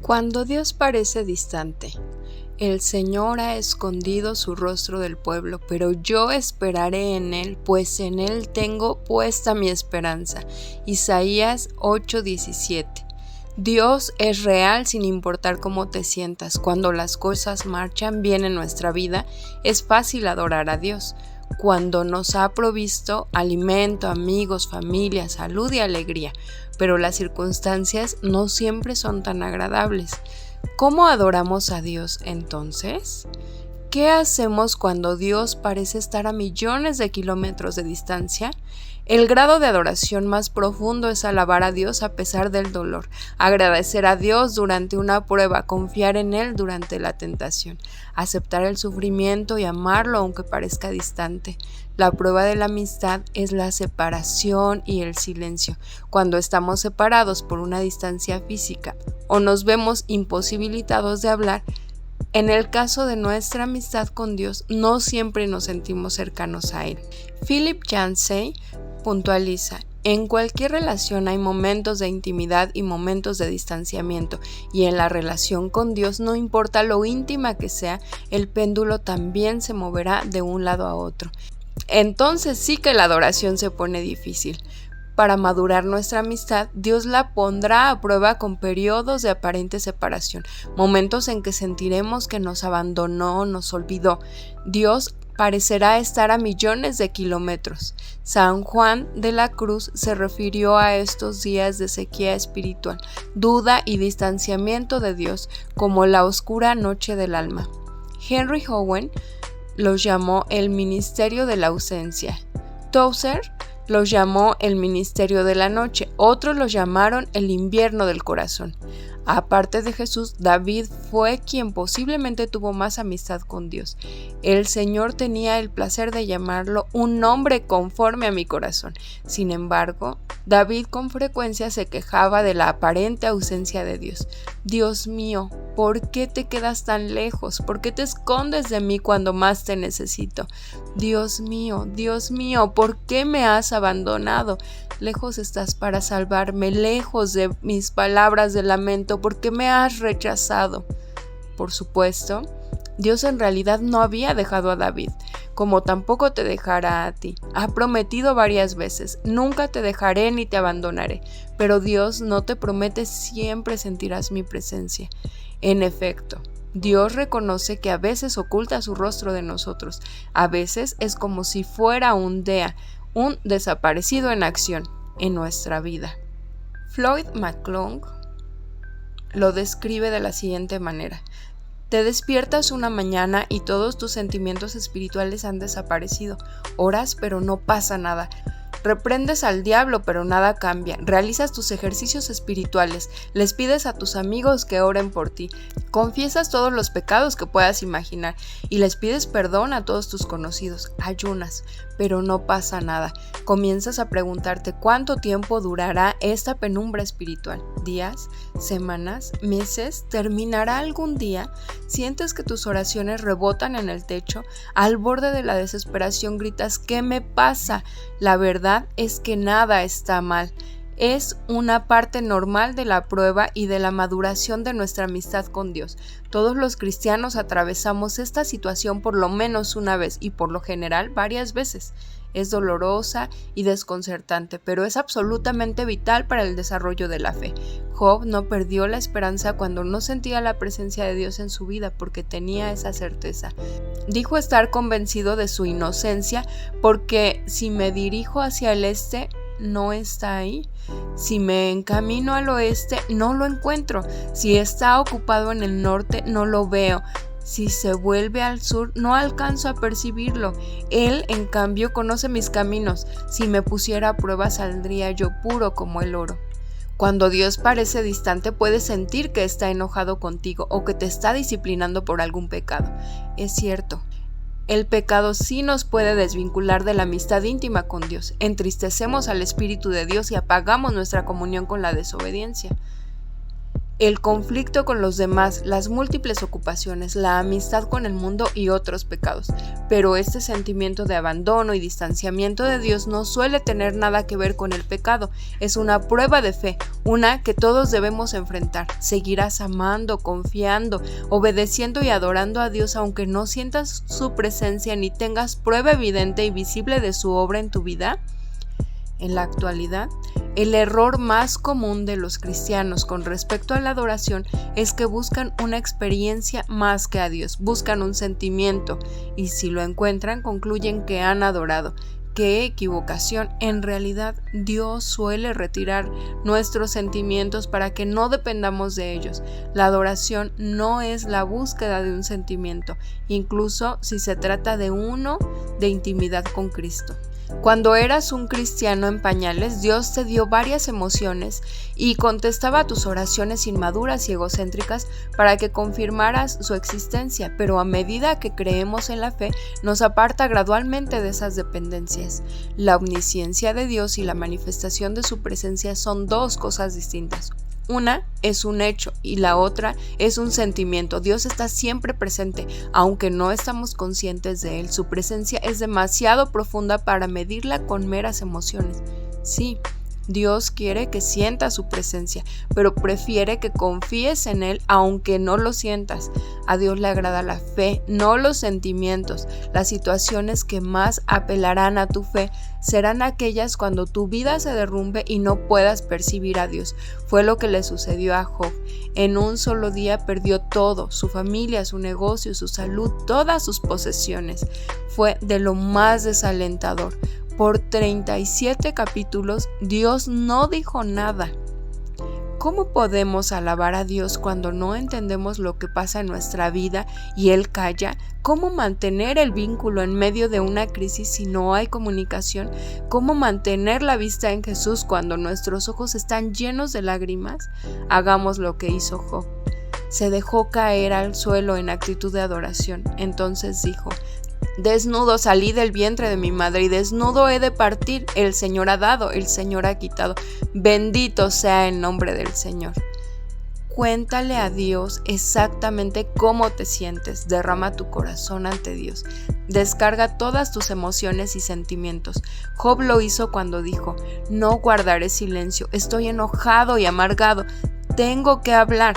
Cuando Dios parece distante, el Señor ha escondido su rostro del pueblo, pero yo esperaré en Él, pues en Él tengo puesta mi esperanza. Isaías 8:17. Dios es real sin importar cómo te sientas. Cuando las cosas marchan bien en nuestra vida, es fácil adorar a Dios. Cuando nos ha provisto alimento, amigos, familia, salud y alegría, pero las circunstancias no siempre son tan agradables. ¿Cómo adoramos a Dios entonces? ¿Qué hacemos cuando Dios parece estar a millones de kilómetros de distancia? El grado de adoración más profundo es alabar a Dios a pesar del dolor, agradecer a Dios durante una prueba, confiar en Él durante la tentación, aceptar el sufrimiento y amarlo aunque parezca distante. La prueba de la amistad es la separación y el silencio. Cuando estamos separados por una distancia física o nos vemos imposibilitados de hablar, en el caso de nuestra amistad con Dios, no siempre nos sentimos cercanos a Él. Philip Yancey puntualiza: en cualquier relación hay momentos de intimidad y momentos de distanciamiento, y en la relación con Dios, no importa lo íntima que sea, el péndulo también se moverá de un lado a otro. Entonces sí que la adoración se pone difícil. Para madurar nuestra amistad, Dios la pondrá a prueba con periodos de aparente separación, momentos en que sentiremos que nos abandonó, nos olvidó. Dios parecerá estar a millones de kilómetros. San Juan de la Cruz se refirió a estos días de sequía espiritual, duda y distanciamiento de Dios como la oscura noche del alma. Henry Owen los llamó el ministerio de la ausencia. Tozer los llamó el ministerio de la noche, otros los llamaron el invierno del corazón. Aparte de Jesús, David fue quien posiblemente tuvo más amistad con Dios. El Señor tenía el placer de llamarlo un hombre conforme a mi corazón. Sin embargo, David con frecuencia se quejaba de la aparente ausencia de Dios. Dios mío, ¿por qué te quedas tan lejos? ¿Por qué te escondes de mí cuando más te necesito? Dios mío, ¿por qué me has abandonado? Lejos estás para salvarme, lejos de mis palabras de lamento, ¿por qué me has rechazado? Por supuesto, Dios en realidad no había dejado a David, como tampoco te dejará a ti. Ha prometido varias veces: nunca te dejaré ni te abandonaré. Pero Dios no te promete siempre sentirás mi presencia. En efecto, Dios reconoce que a veces oculta su rostro de nosotros. A veces es como si fuera un DEA, un desaparecido en acción en nuestra vida. Floyd McClung lo describe de la siguiente manera: te despiertas una mañana y todos tus sentimientos espirituales han desaparecido. Oras, pero no pasa nada. Reprendes al diablo, pero nada cambia. Realizas tus ejercicios espirituales, les pides a tus amigos que oren por ti, confiesas todos los pecados que puedas imaginar y les pides perdón a todos tus conocidos. Ayunas, pero no pasa nada. Comienzas a preguntarte cuánto tiempo durará esta penumbra espiritual. ¿Días? ¿Semanas? ¿Meses? ¿Terminará algún día? Sientes que tus oraciones rebotan en el techo. Al borde de la desesperación gritas: ¿qué me pasa? La verdad es que nada está mal. Es una parte normal de la prueba y de la maduración de nuestra amistad con Dios. Todos los cristianos atravesamos esta situación por lo menos una vez y por lo general varias veces. Es dolorosa y desconcertante, pero es absolutamente vital para el desarrollo de la fe. Job no perdió la esperanza cuando no sentía la presencia de Dios en su vida, porque tenía esa certeza. Dijo estar convencido de su inocencia porque si me dirijo hacia el este, no está ahí. Si me encamino al oeste, no lo encuentro. Si está ocupado en el norte, no lo veo. Si se vuelve al sur, no alcanzo a percibirlo. Él, en cambio, conoce mis caminos. Si me pusiera a prueba, saldría yo puro como el oro. Cuando Dios parece distante, puedes sentir que está enojado contigo o que te está disciplinando por algún pecado. Es cierto. El pecado sí nos puede desvincular de la amistad íntima con Dios. Entristecemos al Espíritu de Dios y apagamos nuestra comunión con la desobediencia. el conflicto con los demás, las múltiples ocupaciones, la amistad con el mundo y otros pecados. Pero este sentimiento de abandono y distanciamiento de Dios no suele tener nada que ver con el pecado. Es una prueba de fe, una que todos debemos enfrentar. Seguirás amando, confiando, obedeciendo y adorando a Dios aunque no sientas su presencia ni tengas prueba evidente y visible de su obra en tu vida. En la actualidad, el error más común de los cristianos con respecto a la adoración es que buscan una experiencia más que a Dios, buscan un sentimiento y si lo encuentran concluyen que han adorado. ¡Qué equivocación! En realidad, Dios suele retirar nuestros sentimientos para que no dependamos de ellos. La adoración no es la búsqueda de un sentimiento, incluso si se trata de uno de intimidad con Cristo. Cuando eras un cristiano en pañales, Dios te dio varias emociones y contestaba a tus oraciones inmaduras y egocéntricas para que confirmaras su existencia, pero a medida que creemos en la fe, nos aparta gradualmente de esas dependencias. La omnisciencia de Dios y la manifestación de su presencia son dos cosas distintas. Una es un hecho y la otra es un sentimiento. Dios está siempre presente, aunque no estamos conscientes de Él. Su presencia es demasiado profunda para medirla con meras emociones. Sí, Dios quiere que sientas su presencia, pero prefiere que confíes en Él aunque no lo sientas. A Dios le agrada la fe, no los sentimientos. Las situaciones que más apelarán a tu fe serán aquellas cuando tu vida se derrumbe y no puedas percibir a Dios. Fue lo que le sucedió a Job. En un solo día perdió todo, su familia, su negocio, su salud, todas sus posesiones. Fue de lo más desalentador. Por 37 capítulos, Dios no dijo nada. ¿Cómo podemos alabar a Dios cuando no entendemos lo que pasa en nuestra vida y Él calla? ¿Cómo mantener el vínculo en medio de una crisis si no hay comunicación? ¿Cómo mantener la vista en Jesús cuando nuestros ojos están llenos de lágrimas? Hagamos lo que hizo Job. Se dejó caer al suelo en actitud de adoración. Entonces dijo: desnudo salí del vientre de mi madre y desnudo he de partir. El Señor ha dado, el Señor ha quitado. Bendito sea el nombre del Señor. Cuéntale a Dios exactamente cómo te sientes. Derrama tu corazón ante Dios. Descarga todas tus emociones y sentimientos. Job lo hizo cuando dijo: no guardaré silencio, estoy enojado y amargado, tengo que hablar.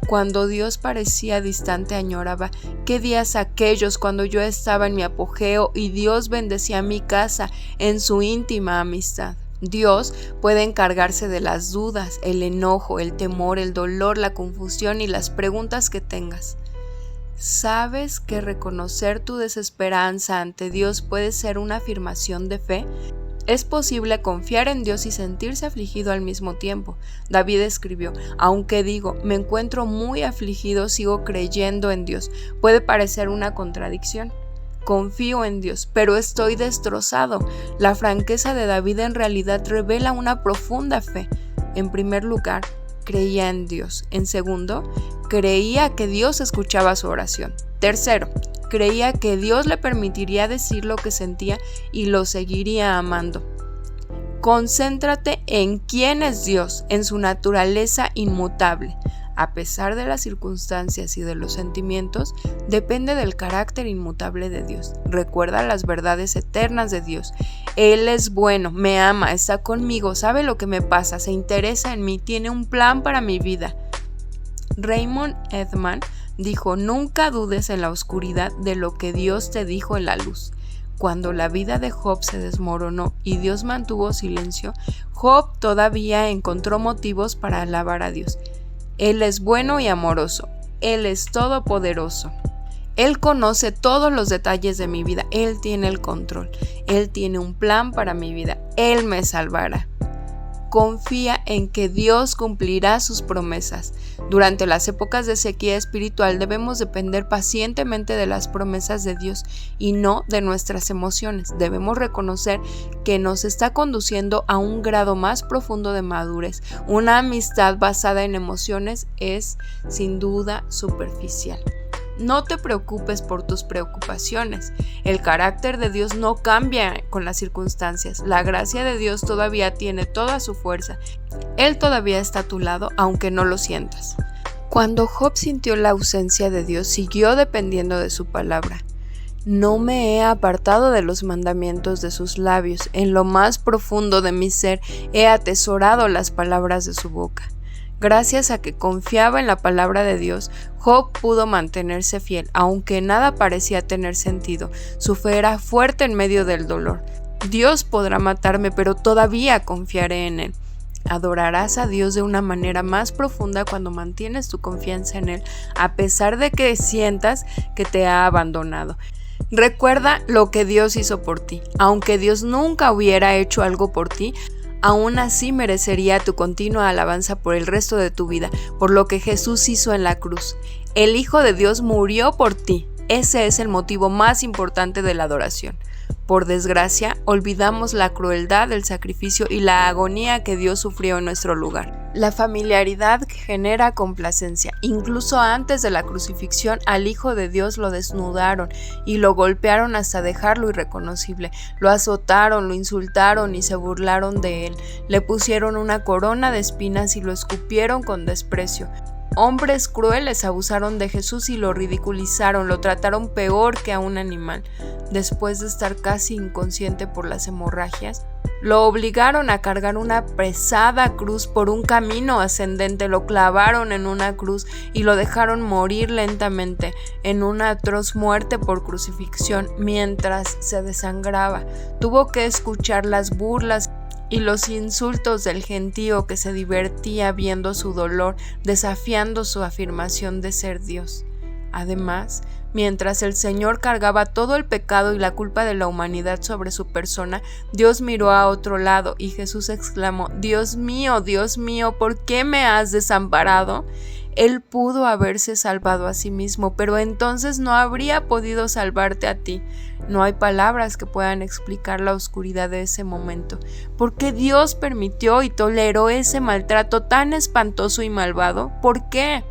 Cuando Dios parecía distante, añoraba: ¿qué días aquellos cuando yo estaba en mi apogeo y Dios bendecía mi casa en su íntima amistad? Dios puede encargarse de las dudas, el enojo, el temor, el dolor, la confusión y las preguntas que tengas. ¿Sabes que reconocer tu desesperanza ante Dios puede ser una afirmación de fe? Es posible confiar en Dios y sentirse afligido al mismo tiempo. David escribió: aunque digo, me encuentro muy afligido, sigo creyendo en Dios. Puede parecer una contradicción. Confío en Dios, pero estoy destrozado. La franqueza de David en realidad revela una profunda fe. En primer lugar, creía en Dios. En segundo, creía que Dios escuchaba su oración. Tercero, creía que Dios le permitiría decir lo que sentía y lo seguiría amando. Concéntrate en quién es Dios, en su naturaleza inmutable. A pesar de las circunstancias y de los sentimientos, depende del carácter inmutable de Dios. Recuerda las verdades eternas de Dios. Él es bueno, me ama, está conmigo, sabe lo que me pasa, se interesa en mí, tiene un plan para mi vida. Raymond Edman dijo: nunca dudes en la oscuridad de lo que Dios te dijo en la luz. Cuando la vida de Job se desmoronó y Dios mantuvo silencio, Job todavía encontró motivos para alabar a Dios. Él es bueno y amoroso. Él es todopoderoso. Él conoce todos los detalles de mi vida. Él tiene el control. Él tiene un plan para mi vida. Él me salvará. Confía en que Dios cumplirá sus promesas. Durante las épocas de sequía espiritual debemos depender pacientemente de las promesas de Dios y no de nuestras emociones. Debemos reconocer que nos está conduciendo a un grado más profundo de madurez. Una amistad basada en emociones es, sin duda, superficial. No te preocupes por tus preocupaciones. El carácter de Dios no cambia con las circunstancias. La gracia de Dios todavía tiene toda su fuerza. Él todavía está a tu lado, aunque no lo sientas. Cuando Job sintió la ausencia de Dios, siguió dependiendo de su palabra. No me he apartado de los mandamientos de sus labios. En lo más profundo de mi ser he atesorado las palabras de su boca. Gracias a que confiaba en la palabra de Dios, Job pudo mantenerse fiel, aunque nada parecía tener sentido. Su fe era fuerte en medio del dolor. Dios podrá matarme, pero todavía confiaré en Él. Adorarás a Dios de una manera más profunda cuando mantienes tu confianza en Él, a pesar de que sientas que te ha abandonado. Recuerda lo que Dios hizo por ti. Aunque Dios nunca hubiera hecho algo por ti, aún así merecería tu continua alabanza por el resto de tu vida, por lo que Jesús hizo en la cruz. El Hijo de Dios murió por ti. Ese es el motivo más importante de la adoración. Por desgracia, olvidamos la crueldad del sacrificio y la agonía que Dios sufrió en nuestro lugar. La familiaridad genera complacencia. Incluso antes de la crucifixión, al Hijo de Dios lo desnudaron y lo golpearon hasta dejarlo irreconocible. Lo azotaron, lo insultaron y se burlaron de él. Le pusieron una corona de espinas y lo escupieron con desprecio. Hombres crueles abusaron de Jesús y lo ridiculizaron, lo trataron peor que a un animal. Después de estar casi inconsciente por las hemorragias, lo obligaron a cargar una pesada cruz por un camino ascendente, lo clavaron en una cruz y lo dejaron morir lentamente en una atroz muerte por crucifixión mientras se desangraba. Tuvo que escuchar las burlas y los insultos del gentío que se divertía viendo su dolor, desafiando su afirmación de ser Dios. Además, mientras el Señor cargaba todo el pecado y la culpa de la humanidad sobre su persona, Dios miró a otro lado y Jesús exclamó: Dios mío, ¿por qué me has desamparado? Él pudo haberse salvado a sí mismo, pero entonces no habría podido salvarte a ti. No hay palabras que puedan explicar la oscuridad de ese momento. ¿Por qué Dios permitió y toleró ese maltrato tan espantoso y malvado? ¿Por qué?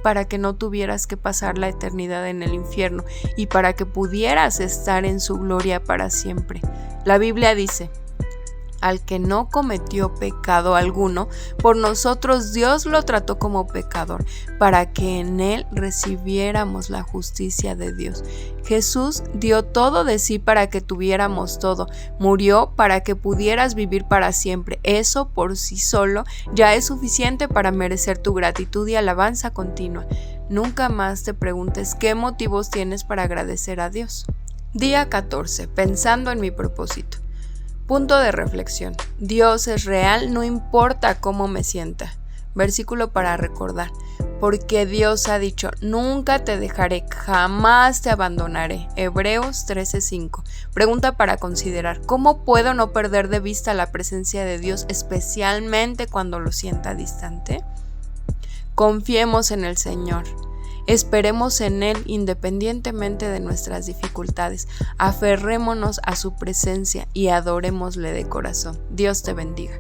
Para que no tuvieras que pasar la eternidad en el infierno y para que pudieras estar en su gloria para siempre. La Biblia dice: al que no cometió pecado alguno, por nosotros Dios lo trató como pecador, para que en él recibiéramos la justicia de Dios. Jesús dio todo de sí para que tuviéramos todo, murió para que pudieras vivir para siempre. Eso por sí solo ya es suficiente para merecer tu gratitud y alabanza continua. Nunca más te preguntes qué motivos tienes para agradecer a Dios. Día 14. Pensando en mi propósito. Punto de reflexión. Dios es real, no importa cómo me sienta. Versículo para recordar. Porque Dios ha dicho: nunca te dejaré, jamás te abandonaré. Hebreos 13:5. Pregunta para considerar: ¿cómo puedo no perder de vista la presencia de Dios, especialmente cuando lo sienta distante? Confiemos en el Señor. Esperemos en Él independientemente de nuestras dificultades. Aferrémonos a su presencia y adorémosle de corazón. Dios te bendiga.